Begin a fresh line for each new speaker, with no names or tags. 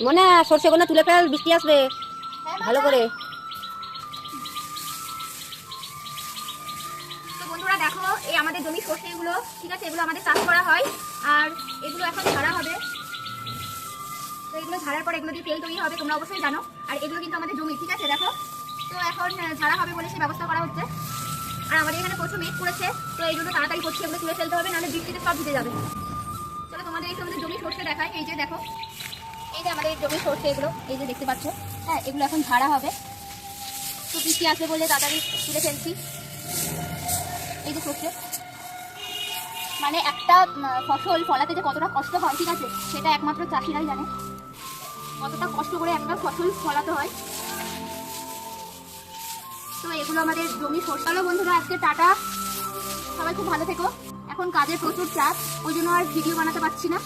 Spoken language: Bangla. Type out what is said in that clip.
মনে সর্ষেগুলো তুলে ফেল, বৃষ্টি আসবে ভালো করে।
তো বন্ধুরা দেখো, এই আমাদের জমি সর্ষেগুলো, ঠিক আছে, এগুলো আমাদের চাষ করা হয়। আর এগুলো এখন ঝাড়া হবে। তো এগুলো ঝাড়ার পর এগুলো দিয়ে তেল তৈরি হবে, তোমরা অবশ্যই জানো। আর এগুলো কিন্তু আমাদের জমি, ঠিক আছে, দেখো। তো এখন ঝাড়া হবে বলে সেই ব্যবস্থা করা হচ্ছে। আর আমাদের এখানে প্রচুর মেঘ পড়েছে, তো এই জন্য তাড়াতাড়ি করছি, এগুলো তুলে ফেলতে হবে, নাহলে বৃষ্টিতে সব ভিজে যাবে। চলো তোমাদের এই আমাদের জমি সর্ষে দেখায়। এই যে দেখো, এই যে আমাদের জমি সর্ষে, এগুলো এই যে দেখতে পাচ্ছ। হ্যাঁ, এগুলো এখন ঝাড়া হবে। তো বৃষ্টি আসবে বলে তাড়াতাড়ি তুলে ফেলছি। এই যে সর্ষে, মানে একটা ফসল ফলাতে যে কতটা কষ্ট হয়, ঠিক আছে, সেটা একমাত্র চাষিরাই জানে, কতটা কষ্ট করে একটা ফসল ফলাতে হয়। তো এগুলো আমাদের জমি সর্ষে। চলো বন্ধুরা, আজকে টাটা, সবাই খুব ভালো থেকো। এখন কাজের প্রচুর চাপ, ওই জন্য আর ভিডিও বানাতে পারছি না।